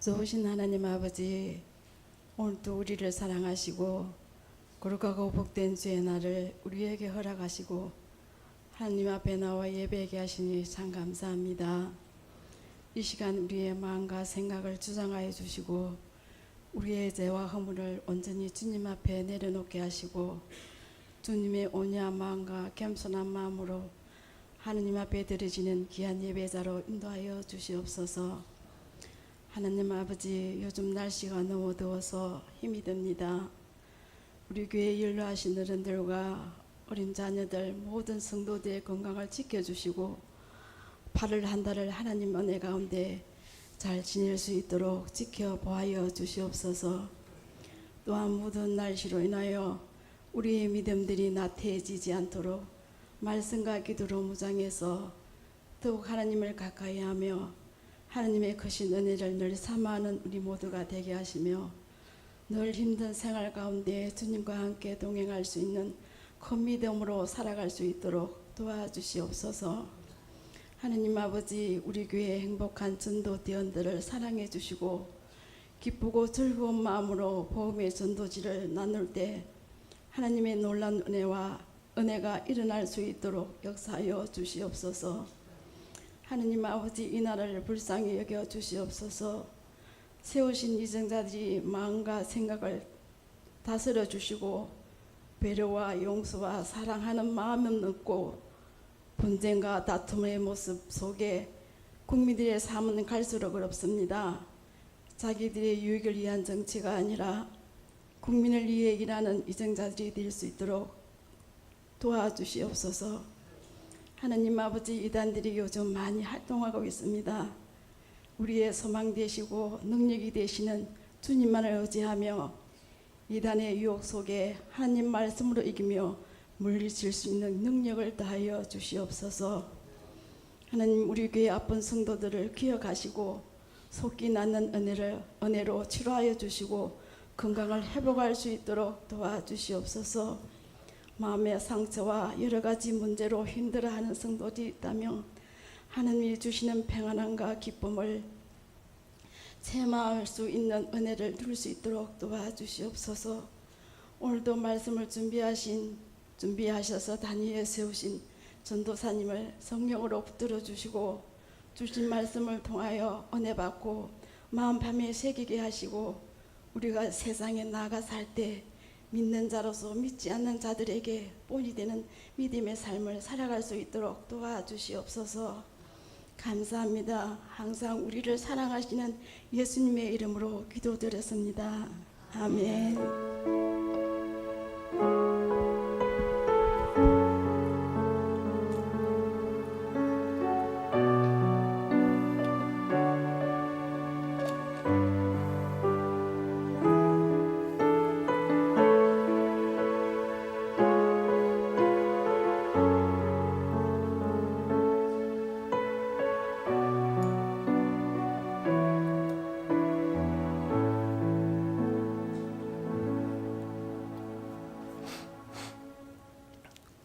좋으신 하나님 아버지, 오늘도 우리를 사랑하시고 거룩하고 복된 주의 날을 우리에게 허락하시고 하나님 앞에 나와 예배하게 하시니 참 감사합니다. 이 시간 우리의 마음과 생각을 주장하여 주시고 우리의 죄와 허물을 온전히 주님 앞에 내려놓게 하시고 주님의 온유한 마음과 겸손한 마음으로 하느님 앞에 드려지는 귀한 예배자로 인도하여 주시옵소서. 하나님 아버지, 요즘 날씨가 너무 더워서 힘이 듭니다. 우리 교회 연로하신 어른들과 어린 자녀들 모든 성도들의 건강을 지켜주시고 8월 한 달을 하나님 은혜 가운데 잘 지낼 수 있도록 지켜보아여 주시옵소서. 또한 모든 날씨로 인하여 우리의 믿음들이 나태해지지 않도록 말씀과 기도로 무장해서 더욱 하나님을 가까이 하며 하나님의 크신 은혜를 늘 사모하는 우리 모두가 되게 하시며 늘 힘든 생활 가운데 주님과 함께 동행할 수 있는 큰 믿음으로 살아갈 수 있도록 도와주시옵소서. 하나님 아버지, 우리 교회의 행복한 전도대원들을 사랑해 주시고 기쁘고 즐거운 마음으로 복음의 전도지를 나눌 때 하나님의 놀라운 은혜가 일어날 수 있도록 역사하여 주시옵소서. 하나님 아버지, 이 나라를 불쌍히 여겨 주시옵소서. 세우신 이정자들이 마음과 생각을 다스려 주시고 배려와 용서와 사랑하는 마음을 넣고 분쟁과 다툼의 모습 속에 국민들의 삶은 갈수록 어렵습니다. 자기들의 유익을 위한 정치가 아니라 국민을 위해 일하는 이정자들이 될 수 있도록 도와주시옵소서. 하나님 아버지, 이단들이 요즘 많이 활동하고 있습니다. 우리의 소망 되시고 능력이 되시는 주님만을 의지하며 이단의 유혹 속에 하나님 말씀으로 이기며 물리칠 수 있는 능력을 다하여 주시옵소서. 하나님, 우리 교회 아픈 성도들을 기억하시고 속기 낫는 은혜로 치료하여 주시고 건강을 회복할 수 있도록 도와주시옵소서. 마음의 상처와 여러 가지 문제로 힘들어하는 성도들이 있다면 하나님이 주시는 평안함과 기쁨을 체험할 수 있는 은혜를 누릴 수 있도록 도와주시옵소서. 오늘도 말씀을 준비하셔서 단위에 세우신 전도사님을 성령으로 붙들어 주시고 주신 말씀을 통하여 은혜 받고 마음 밤에 새기게 하시고 우리가 세상에 나가 살 때 믿는 자로서 믿지 않는 자들에게 본이 되는 믿음의 삶을 살아갈 수 있도록 도와주시옵소서. 감사합니다. 항상 우리를 사랑하시는 예수님의 이름으로 기도드렸습니다. 아멘.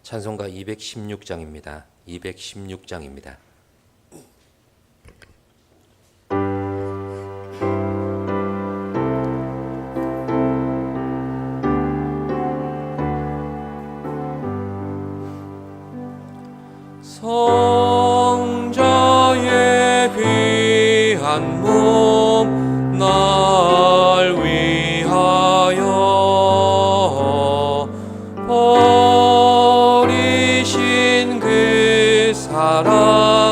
찬송가 216장입니다. 216장입니다. 성자의 귀한 몸 날 위하여 버리신 그 사랑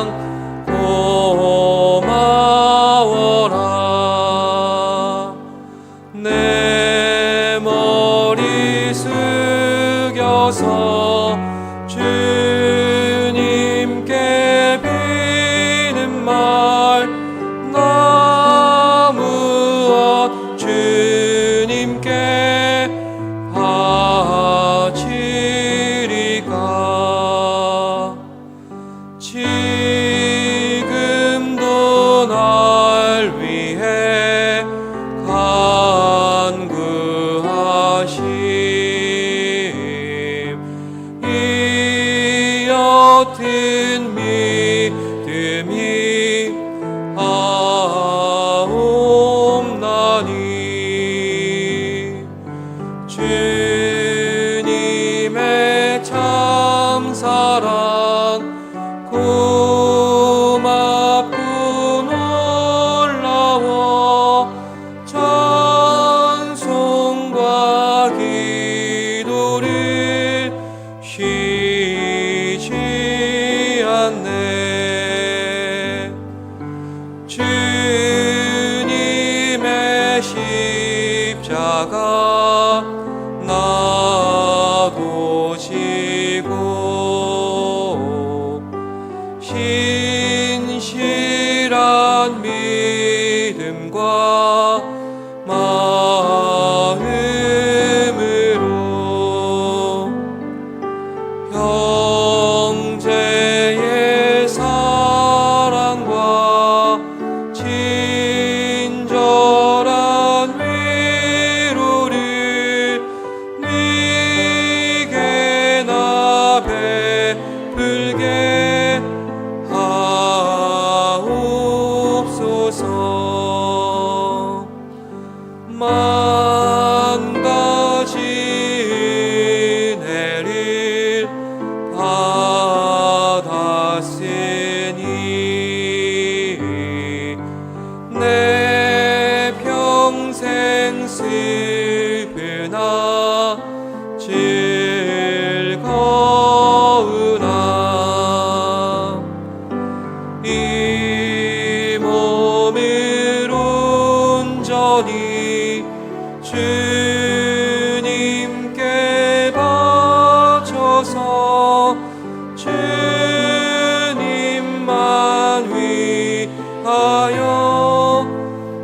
하여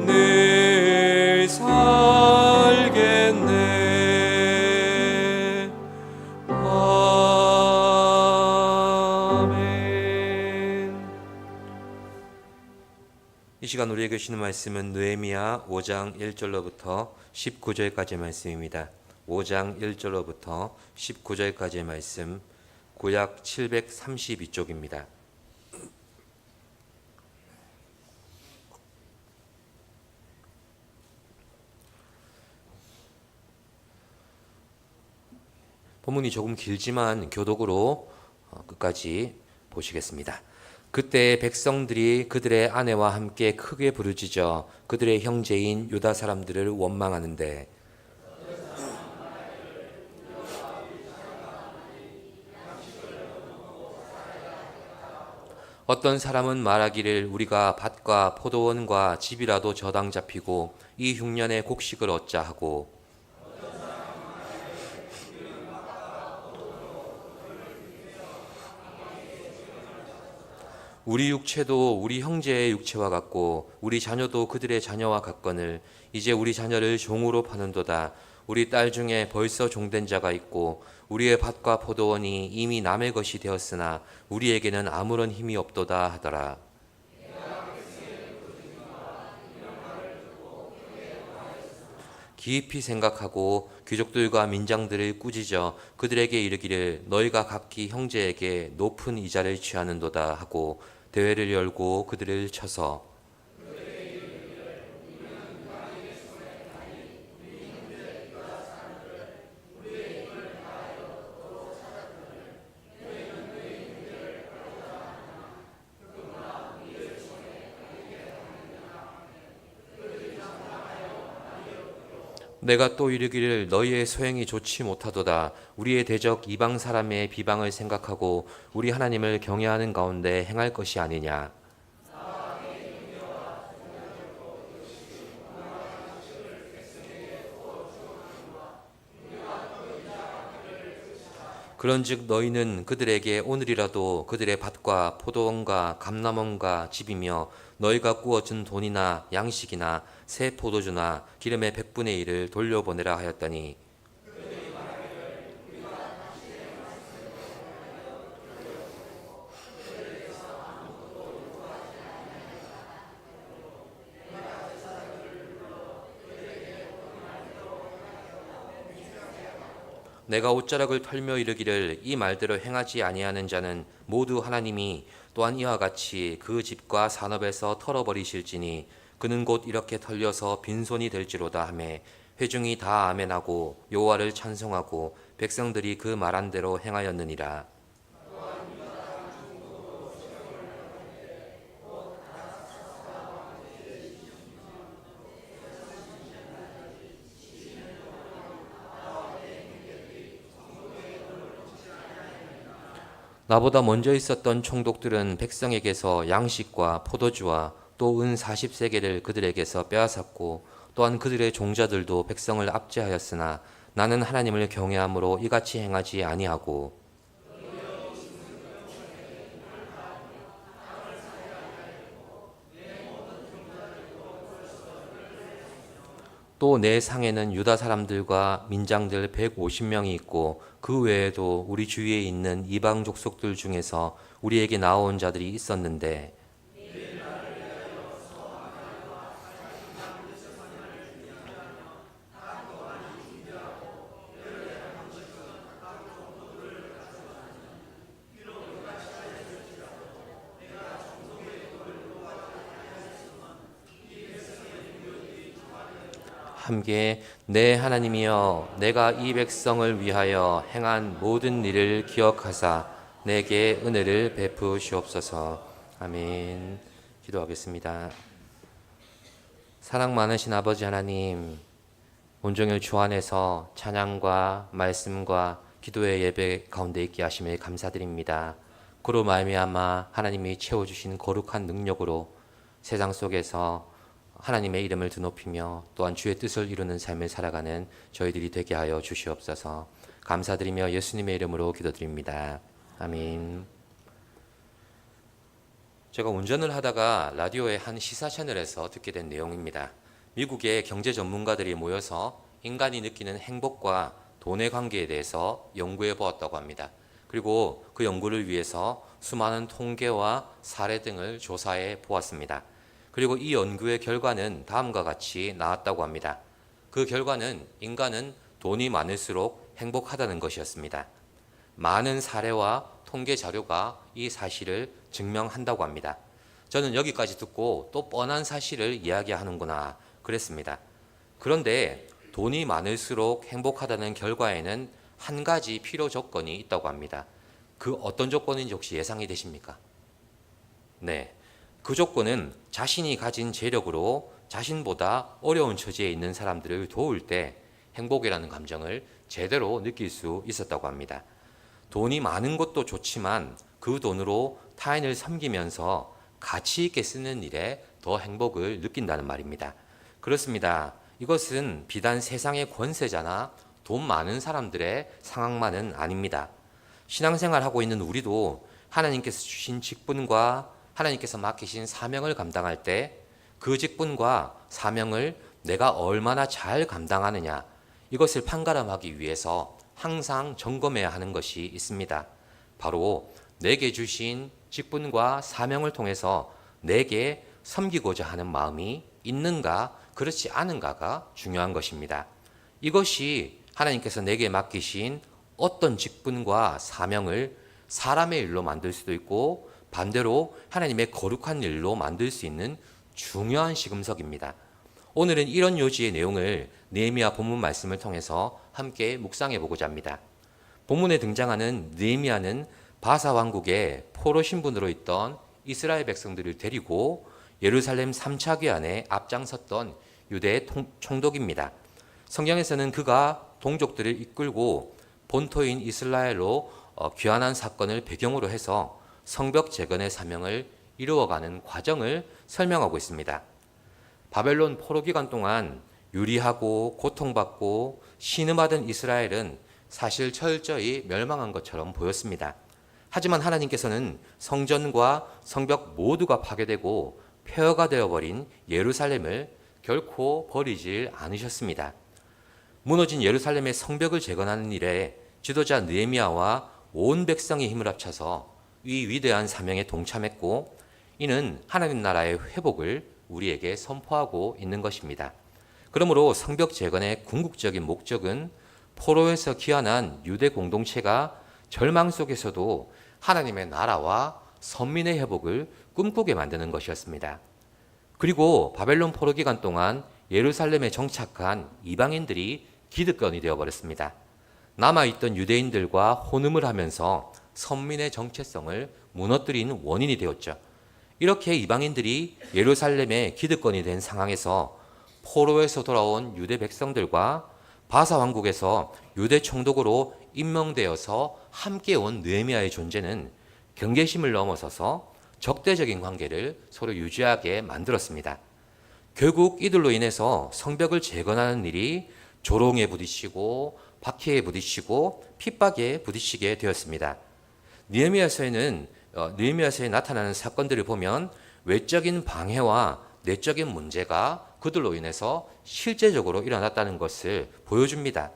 늘 살겠네. 아멘. 이 시간 우리에게 주시는 말씀은 느헤미야 5장 1절로부터 19절까지의 말씀입니다. 5장 1절로부터 19절까지의 말씀, 구약 732쪽입니다. 본문이 조금 길지만 교독으로 끝까지 보시겠습니다. 그때 백성들이 그들의 아내와 함께 크게 부르짖어 그들의 형제인 유다 사람들을 원망하는데 어떤 사람은 말하기를 우리가 밭과 포도원과 집이라도 저당 잡히고 이 흉년의 곡식을 얻자 하고 우리 육체도 우리 형제의 육체와 같고 우리 자녀도 그들의 자녀와 같거늘 이제 우리 자녀를 종으로 파는도다. 우리 딸 중에 벌써 종된 자가 있고 우리의 밭과 포도원이 이미 남의 것이 되었으나 우리에게는 아무런 힘이 없도다 하더라. 깊이 생각하고 귀족들과 민장들을 꾸짖어 그들에게 이르기를 너희가 각기 형제에게 높은 이자를 취하는도다 하고 대회를 열고 그들을 쳐서 내가 또 이르기를 너희의 소행이 좋지 못하도다. 우리의 대적 이방 사람의 비방을 생각하고 우리 하나님을 경외하는 가운데 행할 것이 아니냐. 그런즉 너희는 그들에게 오늘이라도 그들의 밭과 포도원과 감람원과 집이며 너희가 꾸어준 돈이나 양식이나 새 포도주나 기름의 100분의 1을 돌려보내라 하였더니 내가 옷자락을 털며 이르기를 이 말대로 행하지 아니하는 자는 모두 하나님이 또한 이와 같이 그 집과 산업에서 털어버리실지니 그는 곧 이렇게 털려서 빈손이 될지로다 하매 회중이 다 아멘하고 여호와를 찬송하고 백성들이 그 말한 대로 행하였느니라. 나보다 먼저 있었던 총독들은 백성에게서 양식과 포도주와 또 은 40세겔을 그들에게서 빼앗았고 또한 그들의 종자들도 백성을 압제하였으나 나는 하나님을 경외함으로 이같이 행하지 아니하고 또 내 상에는 유다 사람들과 민장들 150명이 있고 그 외에도 우리 주위에 있는 이방 족속들 중에서 우리에게 나온 자들이 있었는데 함께 내 하나님이여 내가 이 백성을 위하여 행한 모든 일을 기억하사 내게 은혜를 베푸시옵소서. 아멘. 기도하겠습니다. 사랑 많으신 아버지 하나님, 온종일 주 안에서 찬양과 말씀과 기도의 예배 가운데 있게 하심에 감사드립니다. 그로 말미암아 하나님이 채워주신 거룩한 능력으로 세상 속에서 하나님의 이름을 드높이며 또한 주의 뜻을 이루는 삶을 살아가는 저희들이 되게 하여 주시옵소서. 감사드리며 예수님의 이름으로 기도드립니다. 아멘. 제가 운전을 하다가 라디오의 한 시사 채널에서 듣게 된 내용입니다. 미국의 경제 전문가들이 모여서 인간이 느끼는 행복과 돈의 관계에 대해서 연구해 보았다고 합니다. 그리고 그 연구를 위해서 수많은 통계와 사례 등을 조사해 보았습니다. 그리고 이 연구의 결과는 다음과 같이 나왔다고 합니다. 그 결과는 인간은 돈이 많을수록 행복하다는 것이었습니다. 많은 사례와 통계 자료가 이 사실을 증명한다고 합니다. 저는 여기까지 듣고 또 뻔한 사실을 이야기하는구나 그랬습니다. 그런데 돈이 많을수록 행복하다는 결과에는 한 가지 필요 조건이 있다고 합니다. 그 어떤 조건인지 혹시 예상이 되십니까? 네. 그 조건은 자신이 가진 재력으로 자신보다 어려운 처지에 있는 사람들을 도울 때 행복이라는 감정을 제대로 느낄 수 있었다고 합니다. 돈이 많은 것도 좋지만 그 돈으로 타인을 섬기면서 가치 있게 쓰는 일에 더 행복을 느낀다는 말입니다. 그렇습니다. 이것은 비단 세상의 권세자나 돈 많은 사람들의 상황만은 아닙니다. 신앙생활하고 있는 우리도 하나님께서 주신 직분과 하나님께서 맡기신 사명을 감당할 때 그 직분과 사명을 내가 얼마나 잘 감당하느냐 이것을 판가름하기 위해서 항상 점검해야 하는 것이 있습니다. 바로 내게 주신 직분과 사명을 통해서 내게 섬기고자 하는 마음이 있는가 그렇지 않은가가 중요한 것입니다. 이것이 하나님께서 내게 맡기신 어떤 직분과 사명을 사람의 일로 만들 수도 있고 반대로 하나님의 거룩한 일로 만들 수 있는 중요한 시금석입니다. 오늘은 이런 요지의 내용을 느헤미야 본문 말씀을 통해서 함께 묵상해 보고자 합니다. 본문에 등장하는 느헤미야는 바사 왕국의 포로 신분으로 있던 이스라엘 백성들을 데리고 예루살렘 3차 귀환에 앞장섰던 유대의 총독입니다. 성경에서는 그가 동족들을 이끌고 본토인 이스라엘로 귀환한 사건을 배경으로 해서 성벽 재건의 사명을 이루어가는 과정을 설명하고 있습니다. 바벨론 포로 기간 동안 유리하고 고통받고 신음하던 이스라엘은 사실 철저히 멸망한 것처럼 보였습니다. 하지만 하나님께서는 성전과 성벽 모두가 파괴되고 폐허가 되어버린 예루살렘을 결코 버리질 않으셨습니다. 무너진 예루살렘의 성벽을 재건하는 일에 지도자 느헤미야와 온 백성이 힘을 합쳐서 이 위대한 사명에 동참했고 이는 하나님 나라의 회복을 우리에게 선포하고 있는 것입니다. 그러므로 성벽 재건의 궁극적인 목적은 포로에서 귀환한 유대 공동체가 절망 속에서도 하나님의 나라와 선민의 회복을 꿈꾸게 만드는 것이었습니다. 그리고 바벨론 포로 기간 동안 예루살렘에 정착한 이방인들이 기득권이 되어버렸습니다. 남아있던 유대인들과 혼음을 하면서 선민의 정체성을 무너뜨린 원인이 되었죠. 이렇게 이방인들이 예루살렘의 기득권이 된 상황에서 포로에서 돌아온 유대 백성들과 바사 왕국에서 유대 총독으로 임명되어서 함께 온 느헤미야의 존재는 경계심을 넘어서서 적대적인 관계를 서로 유지하게 만들었습니다. 결국 이들로 인해서 성벽을 재건하는 일이 조롱에 부딪히고 박해에 부딪히고 핍박에 부딪히게 되었습니다. 느헤미야서에 나타나는 사건들을 보면 외적인 방해와 내적인 문제가 그들로 인해서 실제적으로 일어났다는 것을 보여줍니다.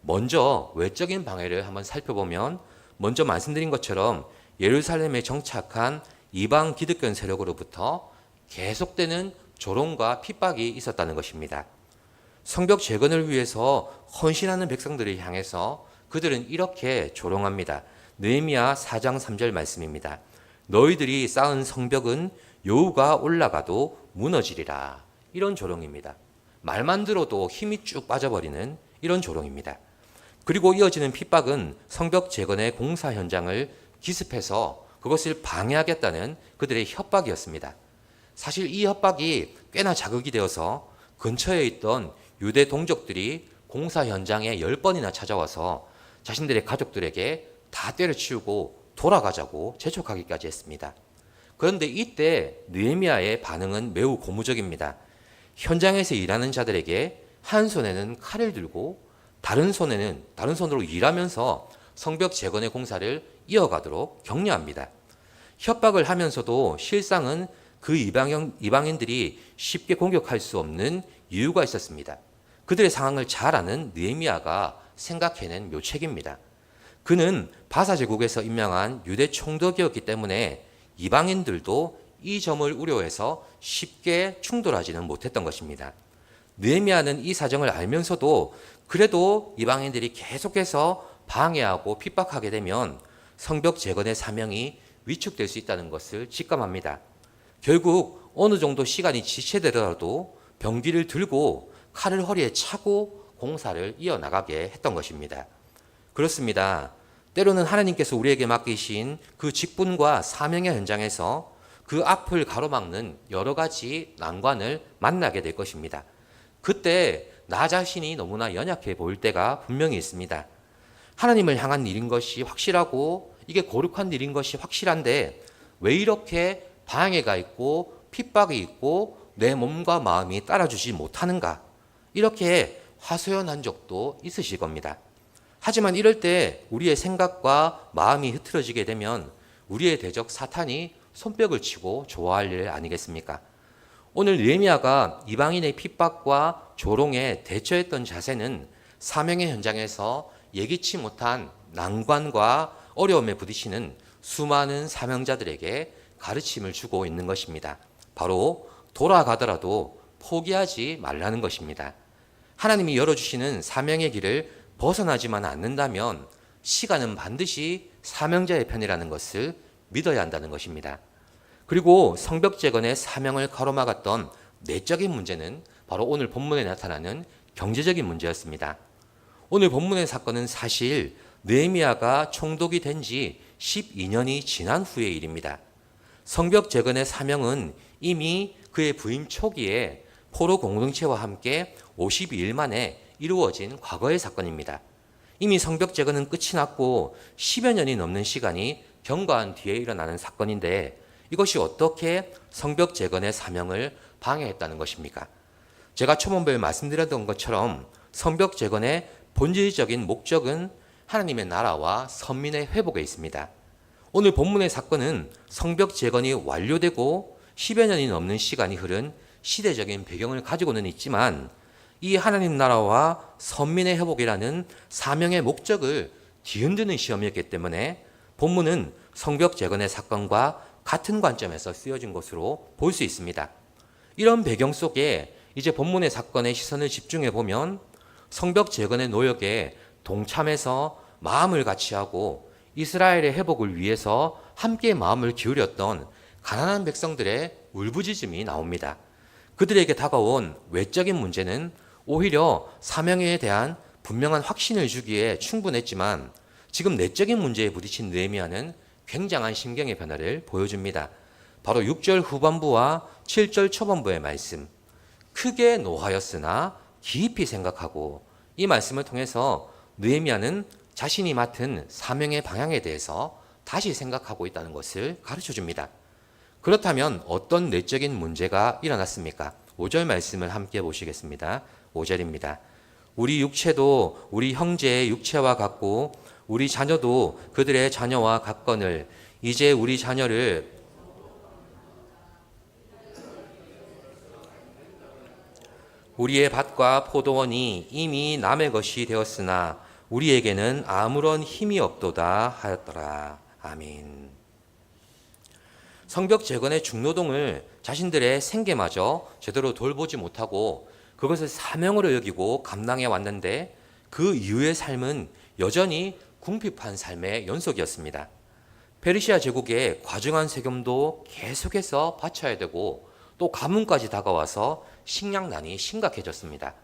먼저 외적인 방해를 한번 살펴보면 먼저 말씀드린 것처럼 예루살렘에 정착한 이방 기득권 세력으로부터 계속되는 조롱과 핍박이 있었다는 것입니다. 성벽 재건을 위해서 헌신하는 백성들을 향해서 그들은 이렇게 조롱합니다. 느헤미야 4장 3절 말씀입니다. 너희들이 쌓은 성벽은 여우가 올라가도 무너지리라. 이런 조롱입니다. 말만 들어도 힘이 쭉 빠져버리는 이런 조롱입니다. 그리고 이어지는 핍박은 성벽 재건의 공사 현장을 기습해서 그것을 방해하겠다는 그들의 협박이었습니다. 사실 이 협박이 꽤나 자극이 되어서 근처에 있던 유대 동족들이 공사 현장에 10번이나 찾아와서 자신들의 가족들에게 다 때려치우고 돌아가자고 재촉하기까지 했습니다. 그런데 이때 느헤미야의 반응은 매우 고무적입니다. 현장에서 일하는 자들에게 한 손에는 칼을 들고 다른 손으로 일하면서 성벽 재건의 공사를 이어가도록 격려합니다. 협박을 하면서도 실상은 그 이방인들이 쉽게 공격할 수 없는 이유가 있었습니다. 그들의 상황을 잘 아는 느헤미야가 생각해낸 묘책입니다. 그는 바사 제국에서 임명한 유대 총독이었기 때문에 이방인들도 이 점을 우려해서 쉽게 충돌하지는 못했던 것입니다. 느헤미야는 이 사정을 알면서도 그래도 이방인들이 계속해서 방해하고 핍박하게 되면 성벽 재건의 사명이 위축될 수 있다는 것을 직감합니다. 결국 어느 정도 시간이 지체되더라도 병기를 들고 칼을 허리에 차고 공사를 이어나가게 했던 것입니다. 그렇습니다. 때로는 하나님께서 우리에게 맡기신 그 직분과 사명의 현장에서 그 앞을 가로막는 여러 가지 난관을 만나게 될 것입니다. 그때 나 자신이 너무나 연약해 보일 때가 분명히 있습니다. 하나님을 향한 일인 것이 확실하고 이게 거룩한 일인 것이 확실한데 왜 이렇게 방해가 있고 핍박이 있고 내 몸과 마음이 따라주지 못하는가, 이렇게 하소연한 적도 있으실 겁니다. 하지만 이럴 때 우리의 생각과 마음이 흐트러지게 되면 우리의 대적 사탄이 손뼉을 치고 좋아할 일 아니겠습니까? 오늘 느헤미야가 이방인의 핍박과 조롱에 대처했던 자세는 사명의 현장에서 예기치 못한 난관과 어려움에 부딪히는 수많은 사명자들에게 가르침을 주고 있는 것입니다. 바로 돌아가더라도 포기하지 말라는 것입니다. 하나님이 열어주시는 사명의 길을 벗어나지만 않는다면 시간은 반드시 사명자의 편이라는 것을 믿어야 한다는 것입니다. 그리고 성벽 재건의 사명을 가로막았던 내적인 문제는 바로 오늘 본문에 나타나는 경제적인 문제였습니다. 오늘 본문의 사건은 사실 느헤미야가 총독이 된 지 12년이 지난 후의 일입니다. 성벽 재건의 사명은 이미 그의 부임 초기에 포로 공동체와 함께 52일 만에 이루어진 과거의 사건입니다. 이미 성벽 재건은 끝이 났고 10여 년이 넘는 시간이 경과한 뒤에 일어나는 사건인데 이것이 어떻게 성벽 재건의 사명을 방해했다는 것입니까? 제가 초본부에 말씀드렸던 것처럼 성벽 재건의 본질적인 목적은 하나님의 나라와 선민의 회복에 있습니다. 오늘 본문의 사건은 성벽 재건이 완료되고 10여 년이 넘는 시간이 흐른 시대적인 배경을 가지고는 있지만 이 하나님 나라와 선민의 회복이라는 사명의 목적을 뒤흔드는 시험이었기 때문에 본문은 성벽 재건의 사건과 같은 관점에서 쓰여진 것으로 볼 수 있습니다. 이런 배경 속에 이제 본문의 사건에 시선을 집중해 보면 성벽 재건의 노력에 동참해서 마음을 같이 하고 이스라엘의 회복을 위해서 함께 마음을 기울였던 가난한 백성들의 울부짖음이 나옵니다. 그들에게 다가온 외적인 문제는 오히려 사명에 대한 분명한 확신을 주기에 충분했지만 지금 내적인 문제에 부딪힌 느헤미야는 굉장한 심경의 변화를 보여줍니다. 바로 6절 후반부와 7절 초반부의 말씀, 크게 노하였으나 깊이 생각하고, 이 말씀을 통해서 느헤미야는 자신이 맡은 사명의 방향에 대해서 다시 생각하고 있다는 것을 가르쳐 줍니다. 그렇다면 어떤 내적인 문제가 일어났습니까? 5절 말씀을 함께 보시겠습니다. 5절입니다. 우리 육체도 우리 형제의 육체와 같고 우리 자녀도 그들의 자녀와 같거늘 이제 우리 자녀를 우리의 밭과 포도원이 이미 남의 것이 되었으나 우리에게는 아무런 힘이 없도다 하였더라. 아멘. 성벽 재건의 중노동을 자신들의 생계마저 제대로 돌보지 못하고 그것을 사명으로 여기고 감당해 왔는데 그 이후의 삶은 여전히 궁핍한 삶의 연속이었습니다. 페르시아 제국의 과중한 세금도 계속해서 바쳐야 되고 또 가뭄까지 다가와서 식량난이 심각해졌습니다.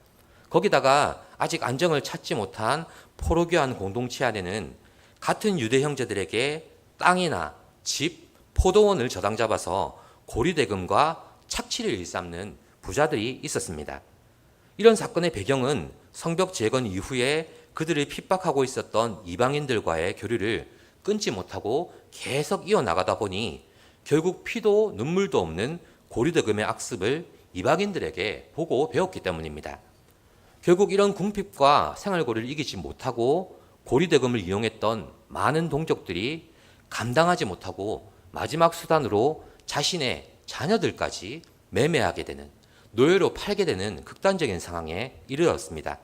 거기다가 아직 안정을 찾지 못한 포로교한 공동체 안에는 같은 유대 형제들에게 땅이나 집, 포도원을 저당 잡아서 고리대금과 착취를 일삼는 부자들이 있었습니다. 이런 사건의 배경은 성벽 재건 이후에 그들을 핍박하고 있었던 이방인들과의 교류를 끊지 못하고 계속 이어나가다 보니 결국 피도 눈물도 없는 고리대금의 악습을 이방인들에게 보고 배웠기 때문입니다. 결국 이런 궁핍과 생활고리를 이기지 못하고 고리대금을 이용했던 많은 동족들이 감당하지 못하고 마지막 수단으로 자신의 자녀들까지 매매하게 되는, 노예로 팔게 되는 극단적인 상황에 이르렀습니다.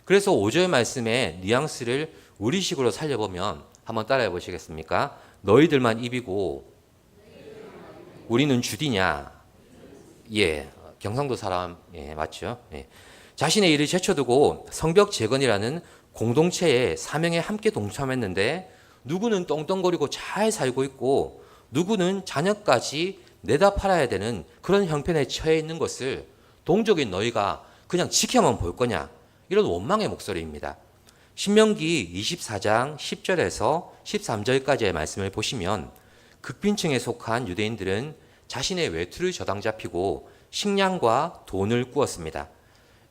그래서 5절 말씀의 뉘앙스를 우리식으로 살려보면 한번 따라해 보시겠습니까? 너희들만 입이고 우리는 주디냐? 예, 경상도 사람, 예, 맞죠? 예. 자신의 일을 제쳐두고 성벽 재건이라는 공동체의 사명에 함께 동참했는데, 누구는 떵떵거리고 잘 살고 있고 누구는 자녀까지 내다 팔아야 되는 그런 형편에 처해 있는 것을 동족인 너희가 그냥 지켜만 볼 거냐? 이런 원망의 목소리입니다. 신명기 24장 10절에서 13절까지의 말씀을 보시면 극빈층에 속한 유대인들은 자신의 외투를 저당 잡히고 식량과 돈을 꾸었습니다.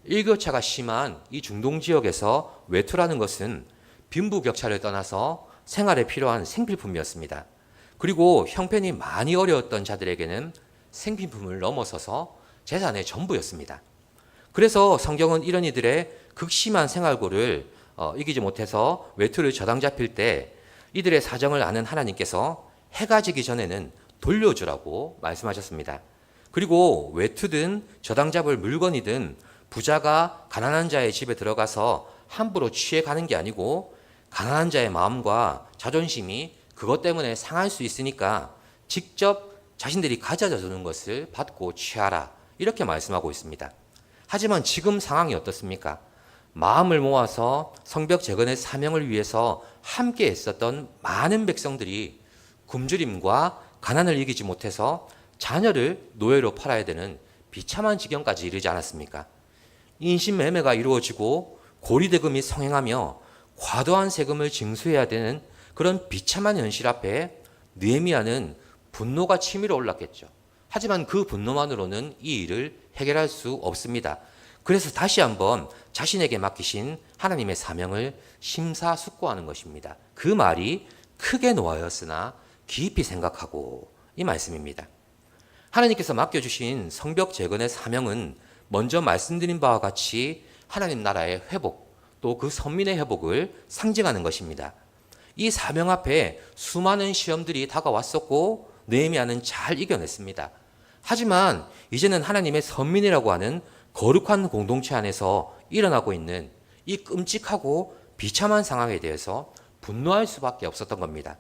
일교차가 심한 이 중동 지역에서 외투라는 것은 빈부격차를 떠나서 생활에 필요한 생필품이었습니다. 그리고 형편이 많이 어려웠던 자들에게는 생필품을 넘어서서 재산의 전부였습니다. 그래서 성경은 이런 이들의 극심한 생활고를 이기지 못해서 외투를 저당 잡힐 때 이들의 사정을 아는 하나님께서 해가 지기 전에는 돌려주라고 말씀하셨습니다. 그리고 외투든 저당 잡을 물건이든 부자가 가난한 자의 집에 들어가서 함부로 취해가는 게 아니고, 가난한 자의 마음과 자존심이 그것 때문에 상할 수 있으니까 직접 자신들이 가져다 주는 것을 받고 취하라, 이렇게 말씀하고 있습니다. 하지만 지금 상황이 어떻습니까? 마음을 모아서 성벽 재건의 사명을 위해서 함께 했었던 많은 백성들이 굶주림과 가난을 이기지 못해서 자녀를 노예로 팔아야 되는 비참한 지경까지 이르지 않았습니까? 인신매매가 이루어지고 고리대금이 성행하며 과도한 세금을 징수해야 되는 그런 비참한 현실 앞에 느헤미야는 분노가 치밀어 올랐겠죠. 하지만 그 분노만으로는 이 일을 해결할 수 없습니다. 그래서 다시 한번 자신에게 맡기신 하나님의 사명을 심사숙고하는 것입니다. 그 말이 크게 노하였으나 깊이 생각하고, 이 말씀입니다. 하나님께서 맡겨주신 성벽 재건의 사명은 먼저 말씀드린 바와 같이 하나님 나라의 회복, 또 그 선민의 회복을 상징하는 것입니다. 이 사명 앞에 수많은 시험들이 다가왔었고 느헤미야는 잘 이겨냈습니다. 하지만 이제는 하나님의 선민이라고 하는 거룩한 공동체 안에서 일어나고 있는 이 끔찍하고 비참한 상황에 대해서 분노할 수밖에 없었던 겁니다.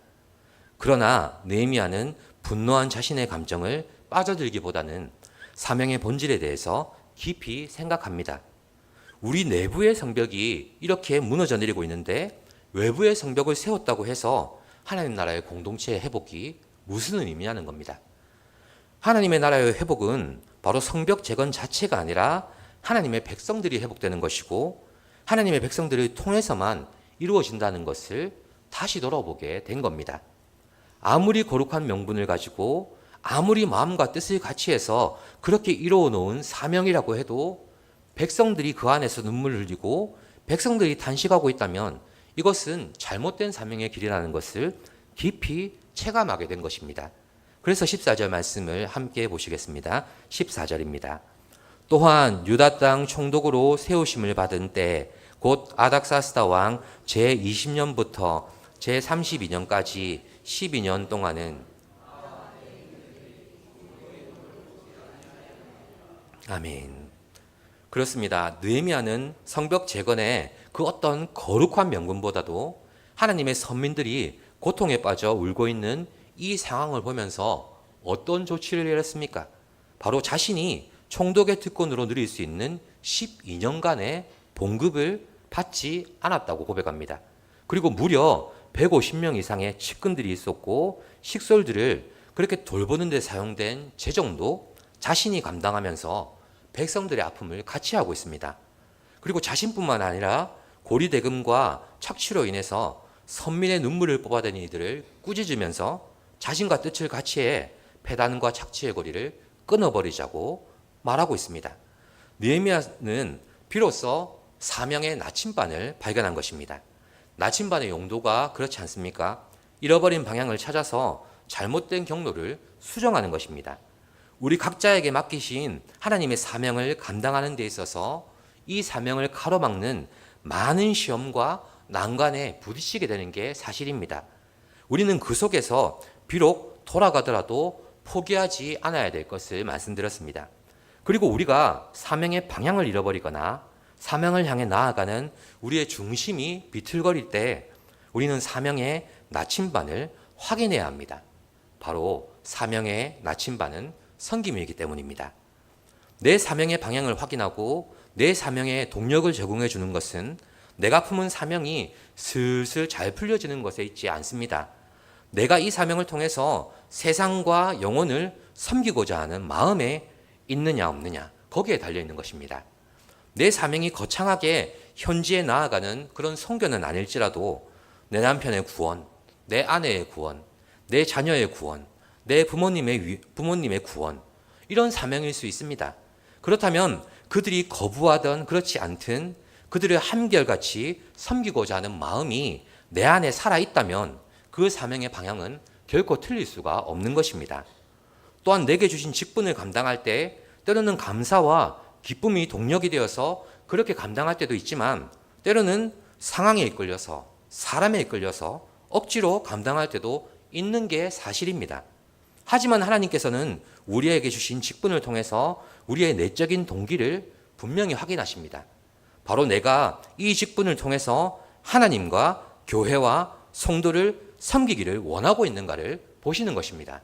그러나 느헤미야는 분노한 자신의 감정을 빠져들기보다는 사명의 본질에 대해서 깊이 생각합니다. 우리 내부의 성벽이 이렇게 무너져 내리고 있는데 외부의 성벽을 세웠다고 해서 하나님 나라의 공동체의 회복이 무슨 의미냐는 겁니다. 하나님의 나라의 회복은 바로 성벽 재건 자체가 아니라 하나님의 백성들이 회복되는 것이고, 하나님의 백성들을 통해서만 이루어진다는 것을 다시 돌아보게 된 겁니다. 아무리 거룩한 명분을 가지고 아무리 마음과 뜻을 같이 해서 그렇게 이루어 놓은 사명이라고 해도 백성들이 그 안에서 눈물을 흘리고 백성들이 단식하고 있다면 이것은 잘못된 사명의 길이라는 것을 깊이 체감하게 된 것입니다. 그래서 14절 말씀을 함께 보시겠습니다. 14절입니다. 또한 유다 땅 총독으로 세우심을 받은 때 곧 아닥사스다 왕 제20년부터 제32년까지 12년 동안은, 아멘. 그렇습니다. 느헤미야는 성벽 재건의 그 어떤 거룩한 명분보다도 하나님의 선민들이 고통에 빠져 울고 있는 이 상황을 보면서 어떤 조치를 내렸습니까? 바로 자신이 총독의 특권으로 누릴 수 있는 12년간의 봉급을 받지 않았다고 고백합니다. 그리고 무려 150명 이상의 측근들이 있었고 식솔들을 그렇게 돌보는 데 사용된 재정도 자신이 감당하면서 백성들의 아픔을 같이 하고 있습니다. 그리고 자신뿐만 아니라 고리대금과 착취로 인해서 선민의 눈물을 뽑아대는 이들을 꾸짖으면서 자신과 뜻을 같이해 패단과 착취의 고리를 끊어버리자고 말하고 있습니다. 느헤미야는 비로소 사명의 나침반을 발견한 것입니다. 나침반의 용도가 그렇지 않습니까? 잃어버린 방향을 찾아서 잘못된 경로를 수정하는 것입니다. 우리 각자에게 맡기신 하나님의 사명을 감당하는 데 있어서 이 사명을 가로막는 많은 시험과 난관에 부딪히게 되는 게 사실입니다. 우리는 그 속에서 비록 돌아가더라도 포기하지 않아야 될 것을 말씀드렸습니다. 그리고 우리가 사명의 방향을 잃어버리거나 사명을 향해 나아가는 우리의 중심이 비틀거릴 때 우리는 사명의 나침반을 확인해야 합니다. 바로 사명의 나침반은 섬김이기 때문입니다. 내 사명의 방향을 확인하고 내 사명에 동력을 제공해 주는 것은 내가 품은 사명이 슬슬 잘 풀려지는 것에 있지 않습니다. 내가 이 사명을 통해서 세상과 영혼을 섬기고자 하는 마음에 있느냐 없느냐, 거기에 달려 있는 것입니다. 내 사명이 거창하게 현지에 나아가는 그런 선교는 아닐지라도 내 남편의 구원, 내 아내의 구원, 내 자녀의 구원, 내 부모님의 구원, 이런 사명일 수 있습니다. 그렇다면 그들이 거부하든 그렇지 않든 그들을 한결같이 섬기고자 하는 마음이 내 안에 살아있다면 그 사명의 방향은 결코 틀릴 수가 없는 것입니다. 또한 내게 주신 직분을 감당할 때 때로는 감사와 기쁨이 동력이 되어서 그렇게 감당할 때도 있지만 때로는 상황에 이끌려서 사람에 이끌려서 억지로 감당할 때도 있는 게 사실입니다. 하지만 하나님께서는 우리에게 주신 직분을 통해서 우리의 내적인 동기를 분명히 확인하십니다. 바로 내가 이 직분을 통해서 하나님과 교회와 성도를 섬기기를 원하고 있는가를 보시는 것입니다.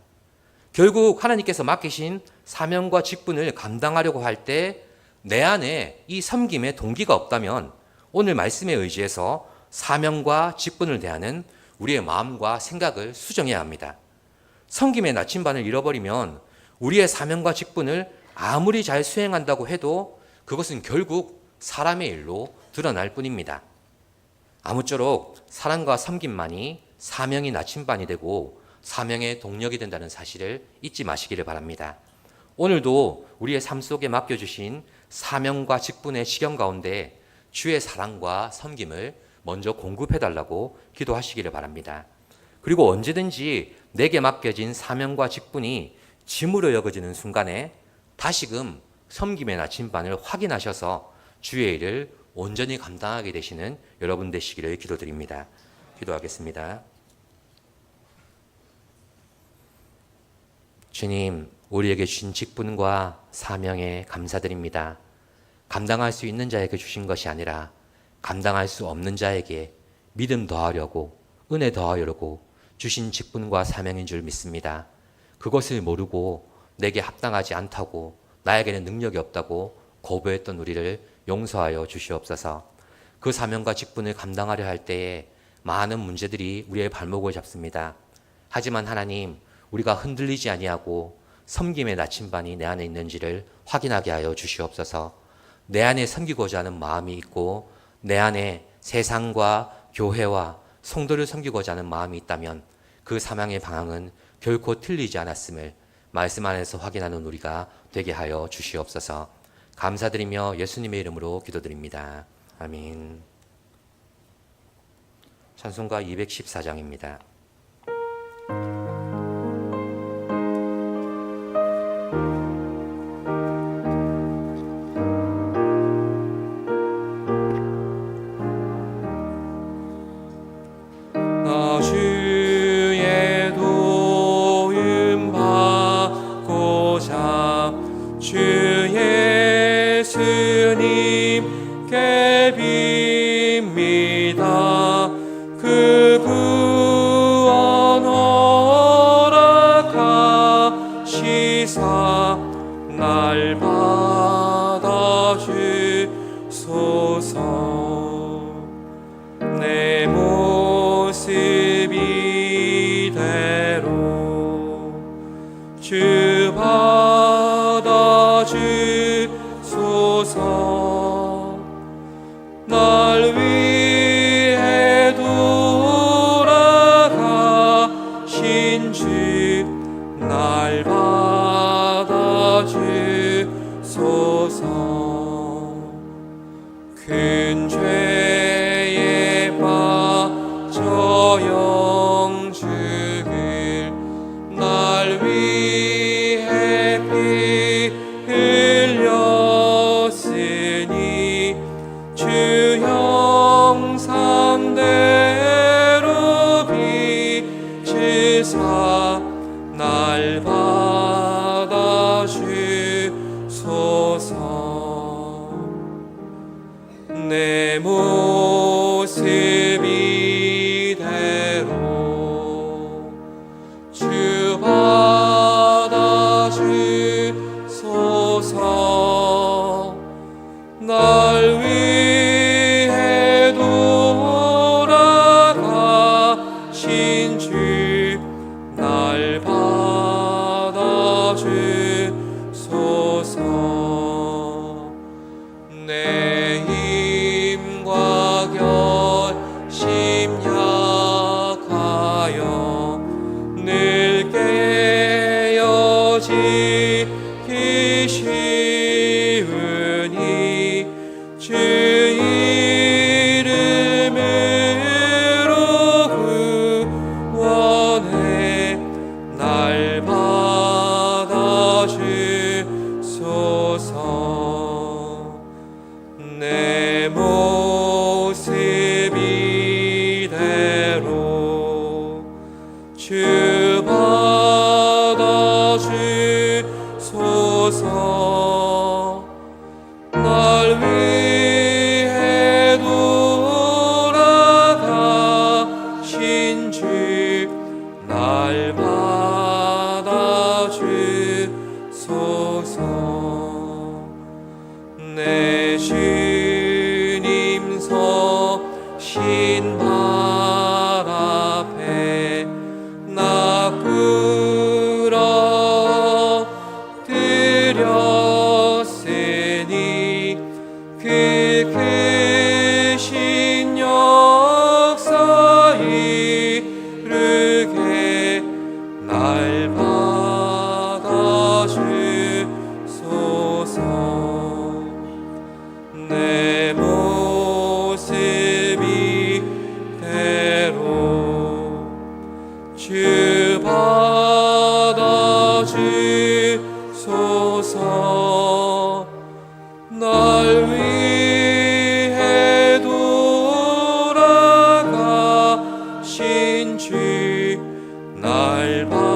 결국 하나님께서 맡기신 사명과 직분을 감당하려고 할 때 내 안에 이 섬김의 동기가 없다면 오늘 말씀에 의지해서 사명과 직분을 대하는 우리의 마음과 생각을 수정해야 합니다. 섬김의 나침반을 잃어버리면 우리의 사명과 직분을 아무리 잘 수행한다고 해도 그것은 결국 사람의 일로 드러날 뿐입니다. 아무쪼록 사랑과 섬김만이 사명이 나침반이 되고 사명의 동력이 된다는 사실을 잊지 마시기를 바랍니다. 오늘도 우리의 삶 속에 맡겨주신 사명과 직분의 시경 가운데 주의 사랑과 섬김을 먼저 공급해달라고 기도하시기를 바랍니다. 그리고 언제든지 내게 맡겨진 사명과 직분이 짐으로 여겨지는 순간에 다시금 섬김의 나침반을 확인하셔서 주의 일을 온전히 감당하게 되시는 여러분 되시기를 기도드립니다. 기도하겠습니다. 주님, 우리에게 주신 직분과 사명에 감사드립니다. 감당할 수 있는 자에게 주신 것이 아니라 감당할 수 없는 자에게 믿음 더하려고, 은혜 더하려고 주신 직분과 사명인 줄 믿습니다. 그것을 모르고 내게 합당하지 않다고, 나에게는 능력이 없다고 거부했던 우리를 용서하여 주시옵소서. 그 사명과 직분을 감당하려 할 때에 많은 문제들이 우리의 발목을 잡습니다. 하지만 하나님, 우리가 흔들리지 아니하고 섬김의 나침반이 내 안에 있는지를 확인하게 하여 주시옵소서. 내 안에 섬기고자 하는 마음이 있고 내 안에 세상과 교회와 성도를 섬기고자 하는 마음이 있다면 그 사명의 방향은 결코 틀리지 않았음을 말씀 안에서 확인하는 우리가 되게 하여 주시옵소서. 감사드리며 예수님의 이름으로 기도드립니다. 아멘. 찬송가 214장입니다. 주의 도움 받고자 주 예수님께 빕니다. 그 구원 허락하시사 날 받아주소서. 내 모습 이대로 주 받아주소서. 날 위해 돌아가신 주 날 받아주소서. 큰 죄에 빠져 영죽을 날 위해 피 흘렸으니 주 형상대로 비추사 주소서. 내 모습 이대로 주 받아주소서. 날 위해 돌아가신 주 날 받아주소서. 내 힘과 결심 약하여 늘 깨어지기 쉬우니 주 이름으로 구원해 날 받아주소서. 내 모습 이대로 주 받아주소서. 날 위해 돌아가신 주 날 받아주소서. 내 주님 서신 발 앞에 나 꿇어 드렸으니 그 크신 역사 이루게 날 받아주소서. 내 모습 이대로 주 받아주소서. 날 위해 돌아가신 주 날 받아주소서.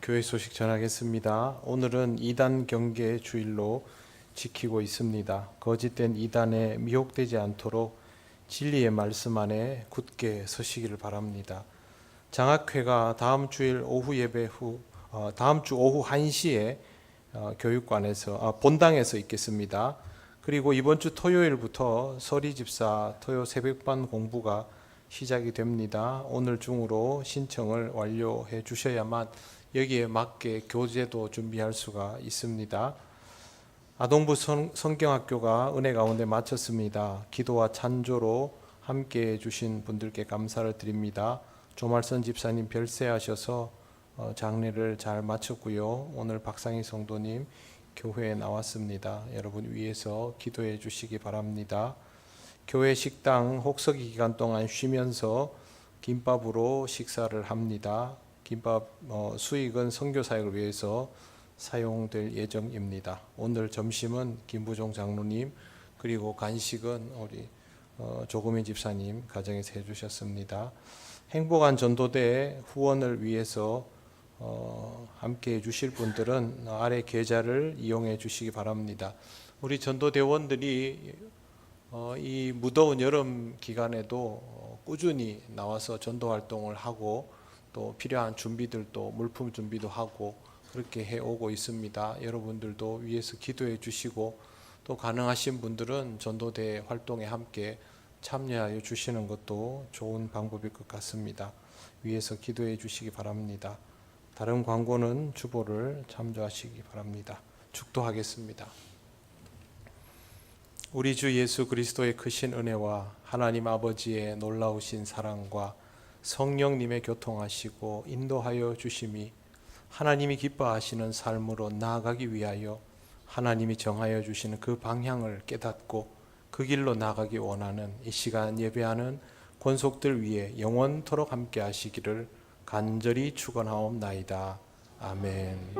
교회 소식 전하겠습니다. 오늘은 이단 경계 주일로 지키고 있습니다. 거짓된 이단에 미혹되지 않도록 진리의 말씀 안에 굳게 서시기를 바랍니다. 장학회가 다음 주일 오후 예배 후 다음 주 오후 1시에 교육관에서 본당에서 있겠습니다. 그리고 이번 주 토요일부터 서리 집사 토요 새벽반 공부가 시작이 됩니다. 오늘 중으로 신청을 완료해 주셔야만 여기에 맞게 교재도 준비할 수가 있습니다. 아동부 성경학교가 은혜 가운데 마쳤습니다. 기도와 찬조로 함께 해주신 분들께 감사를 드립니다. 조말선 집사님 별세하셔서 장례를 잘 마쳤고요. 오늘 박상희 성도님 교회에 나왔습니다. 여러분 위해서 기도해 주시기 바랍니다. 교회 식당 혹서기 기간 동안 쉬면서 김밥으로 식사를 합니다. 김밥 수익은 선교 사역을 위해서 사용될 예정입니다. 오늘 점심은 김부종 장로님 그리고 간식은 우리 조금의 집사님 가정에서 해주셨습니다. 행복한 전도대 후원을 위해서 함께 해주실 분들은 아래 계좌를 이용해 주시기 바랍니다. 우리 전도대원들이 이 무더운 여름 기간에도 꾸준히 나와서 전도 활동을 하고 또 필요한 준비들도 물품 준비도 하고 그렇게 해오고 있습니다. 여러분들도 위에서 기도해 주시고 또 가능하신 분들은 전도대 활동에 함께 참여하여 주시는 것도 좋은 방법일 것 같습니다. 위에서 기도해 주시기 바랍니다. 다른 광고는 주보를 참조하시기 바랍니다. 축도하겠습니다. 우리 주 예수 그리스도의 크신 은혜와 하나님 아버지의 놀라우신 사랑과 성령님의 교통하시고 인도하여 주심이 하나님이 기뻐하시는 삶으로 나아가기 위하여 하나님이 정하여 주시는 그 방향을 깨닫고 그 길로 나아가기 원하는 이 시간 예배하는 권속들 위에 영원토록 함께 하시기를 간절히 축원하옵나이다. 아멘.